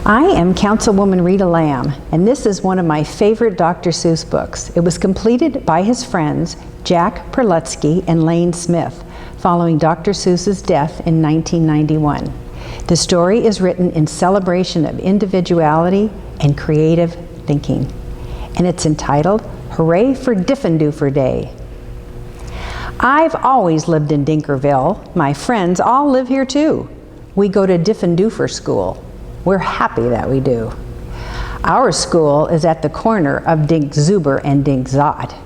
I am Councilwoman Rita Lamb, and this is one of my favorite Dr. Seuss books. It was completed by his friends Jack Prelutsky and Lane Smith following Dr. Seuss's death in 1991. The story is written in celebration of individuality and creative thinking, and it's entitled Hooray for Diffendoofer Day. I've always lived in Dinkerville. My friends all live here too. We go to Diffendoofer school. We're happy that we do. Our school is at the corner of Dinkzuber and Dinkzot.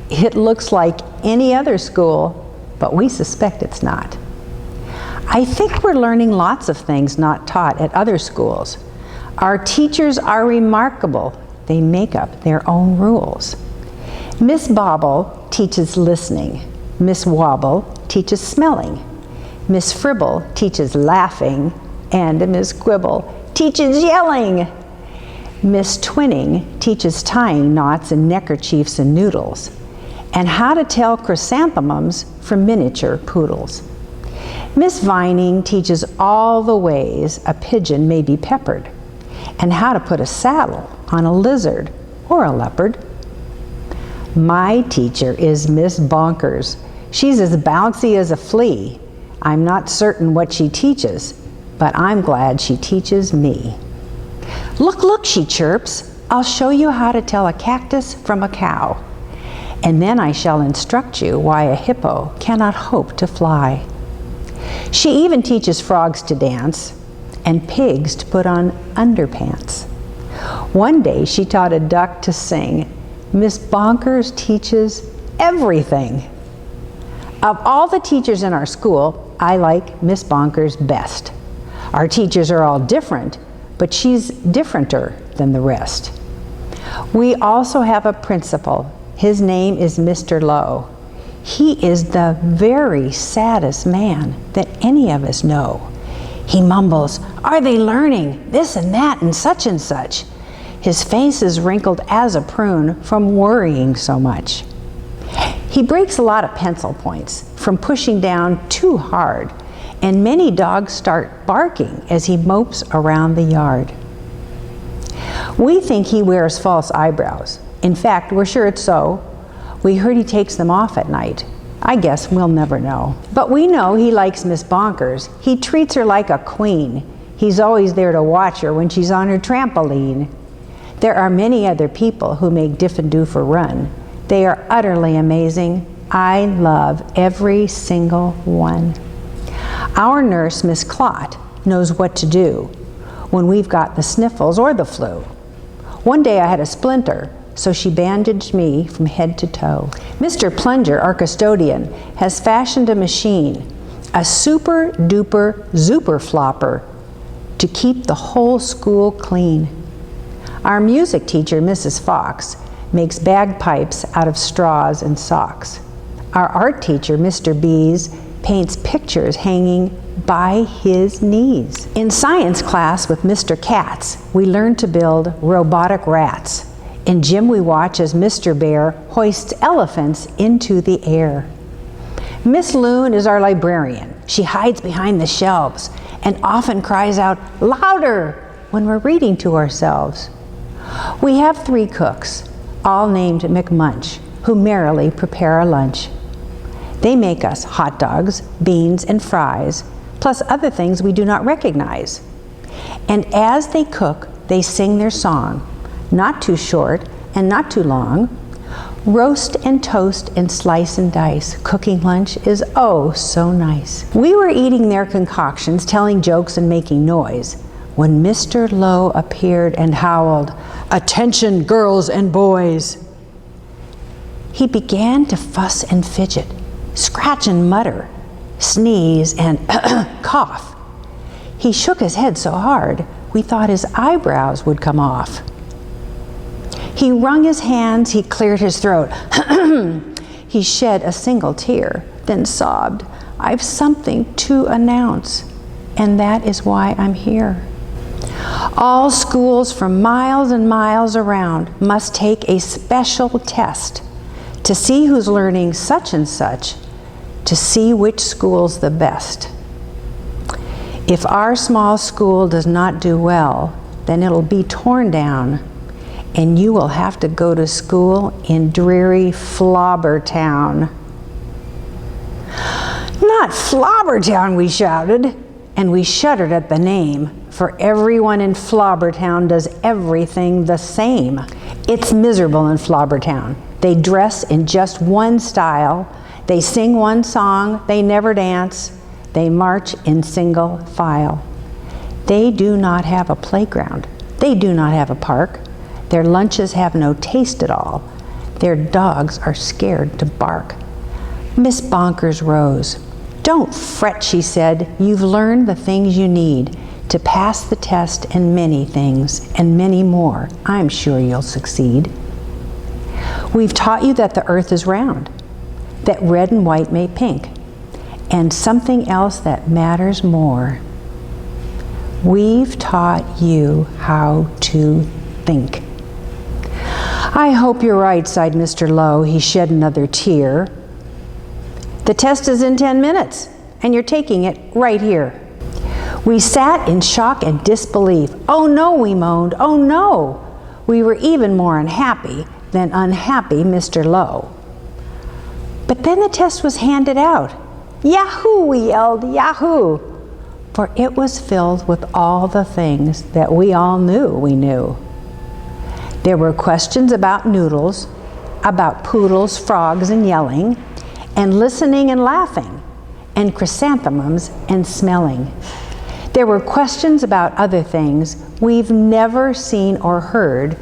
It looks like any other school, but we suspect it's not. I think we're learning lots of things not taught at other schools. Our teachers are remarkable. They make up their own rules. Miss Bobble teaches listening. Miss Wobble teaches smelling. Miss Fribble teaches laughing. And Miss Quibble teaches yelling. Miss Twinning teaches tying knots and neckerchiefs and noodles, and how to tell chrysanthemums from miniature poodles. Miss Vining teaches all the ways a pigeon may be peppered, and how to put a saddle on a lizard or a leopard. My teacher is Miss Bonkers. She's as bouncy as a flea. I'm not certain what she teaches, but I'm glad she teaches me. Look, look, she chirps. I'll show you how to tell a cactus from a cow. And then I shall instruct you why a hippo cannot hope to fly. She even teaches frogs to dance and pigs to put on underpants. One day she taught a duck to sing. Miss Bonkers teaches everything. Of all the teachers in our school, I like Miss Bonkers best. Our teachers are all different, but she's differenter than the rest. We also have a principal. His name is Mr. Lowe. He is the very saddest man that any of us know. He mumbles, "Are they learning this and that and such and such?" His face is wrinkled as a prune from worrying so much. He breaks a lot of pencil points from pushing down too hard, and many dogs start barking as he mopes around the yard. We think he wears false eyebrows. In fact, we're sure it's so. We heard he takes them off at night. I guess we'll never know. But we know he likes Miss Bonkers. He treats her like a queen. He's always there to watch her when she's on her trampoline. There are many other people who make Diffendoofer run. They are utterly amazing. I love every single one. Our nurse, Miss Clot, knows what to do when we've got the sniffles or the flu. One day I had a splinter, so she bandaged me from head to toe. Mr. Plunger, our custodian, has fashioned a machine, a super duper zooper flopper, to keep the whole school clean. Our music teacher, Mrs. Fox, makes bagpipes out of straws and socks. Our art teacher, Mr. Bees, paints pictures hanging by his knees. In science class with Mr. Katz, we learn to build robotic rats. In gym, we watch as Mr. Bear hoists elephants into the air. Miss Loon is our librarian. She hides behind the shelves and often cries out, "Louder!" when we're reading to ourselves. We have 3 cooks, all named McMunch, who merrily prepare our lunch. They make us hot dogs, beans, and fries, plus other things we do not recognize. And as they cook, they sing their song, not too short and not too long. Roast and toast and slice and dice. Cooking lunch is oh so nice. We were eating their concoctions, telling jokes and making noise, when Mr. Lowe appeared and howled, "Attention, girls and boys!" He began to fuss and fidget, scratch and mutter, sneeze and cough. He shook his head so hard, we thought his eyebrows would come off. He wrung his hands, he cleared his throat. He shed a single tear, then sobbed, "I've something to announce, and that is why I'm here." All schools from miles and miles around must take a special test to see who's learning such and such, to see which school's the best. If our small school does not do well, then it'll be torn down, and you will have to go to school in dreary Flobbertown. Not Flobbertown, we shouted, and we shuddered at the name, for everyone in Flobbertown does everything the same. It's miserable in Flobbertown. They dress in just one style, they sing one song, they never dance, they march in single file. They do not have a playground. They do not have a park. Their lunches have no taste at all. Their dogs are scared to bark. Miss Bonkers rose. "Don't fret," she said. "You've learned the things you need to pass the test, and many things, and many more. I'm sure you'll succeed. We've taught you that the earth is round, that red and white make pink, and something else that matters more. We've taught you how to think." "I hope you're right," sighed Mr. Lowe. He shed another tear. "The test is in 10 minutes, and you're taking it right here." We sat in shock and disbelief. "Oh no," we moaned, "oh no." We were even more unhappy than unhappy Mr. Lowe. But then the test was handed out. "Yahoo!" we yelled, "Yahoo!" For it was filled with all the things that we all knew we knew. There were questions about noodles, about poodles, frogs, and yelling, and listening and laughing, and chrysanthemums and smelling. There were questions about other things we've never seen or heard,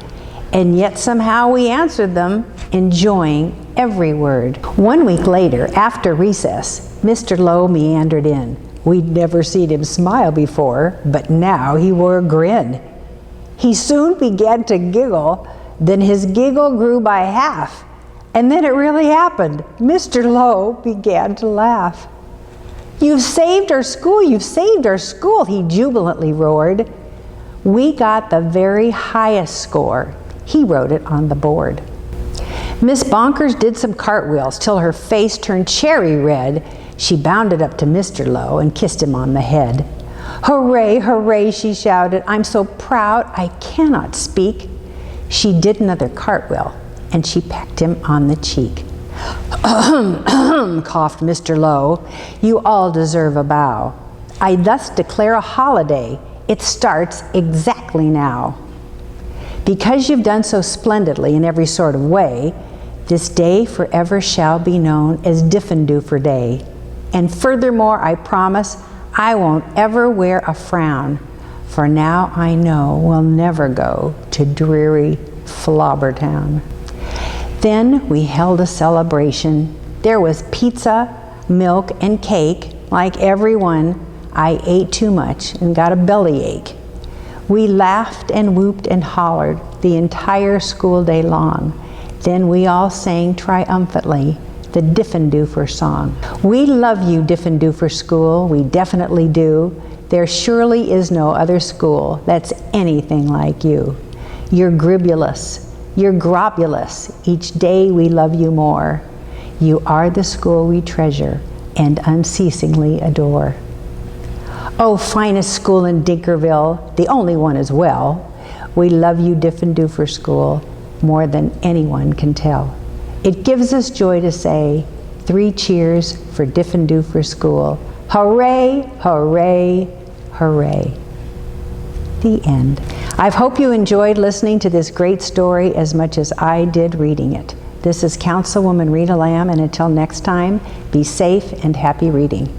and yet somehow we answered them, enjoying every word. 1 week later, after recess, Mr. Lowe meandered in. We'd never seen him smile before, but now he wore a grin. He soon began to giggle, then his giggle grew by half, and then it really happened. Mr. Lowe began to laugh. "You've saved our school, you've saved our school," he jubilantly roared. We got the very highest score. He wrote it on the board. Miss Bonkers did some cartwheels till her face turned cherry red. She bounded up to Mr. Lowe and kissed him on the head. "Hooray, hooray," she shouted. "I'm so proud I cannot speak." She did another cartwheel, and she pecked him on the cheek. "Ahem, coughed Mr. Lowe. "You all deserve a bow. I thus declare a holiday. It starts exactly now. Because you've done so splendidly in every sort of way, this day forever shall be known as Diffendoofer Day. And furthermore, I promise I won't ever wear a frown, for now I know we'll never go to dreary Flobbertown." Then we held a celebration. There was pizza, milk, and cake. Like everyone, I ate too much and got a bellyache. We laughed and whooped and hollered the entire school day long. Then we all sang triumphantly the Diffendoofer song. "We love you, Diffendoofer School, we definitely do. There surely is no other school that's anything like you. You're gribulous, you're grobulous, each day we love you more. You are the school we treasure and unceasingly adore. Oh, finest school in Dinkerville, the only one as well. We love you, Diffendoofer School, more than anyone can tell. It gives us joy to say 3 cheers for Diffendoofer School. Hooray, hooray, hooray." The end. I hope you enjoyed listening to this great story as much as I did reading it. This is Councilwoman Rita Lamb, and until next time, be safe and happy reading.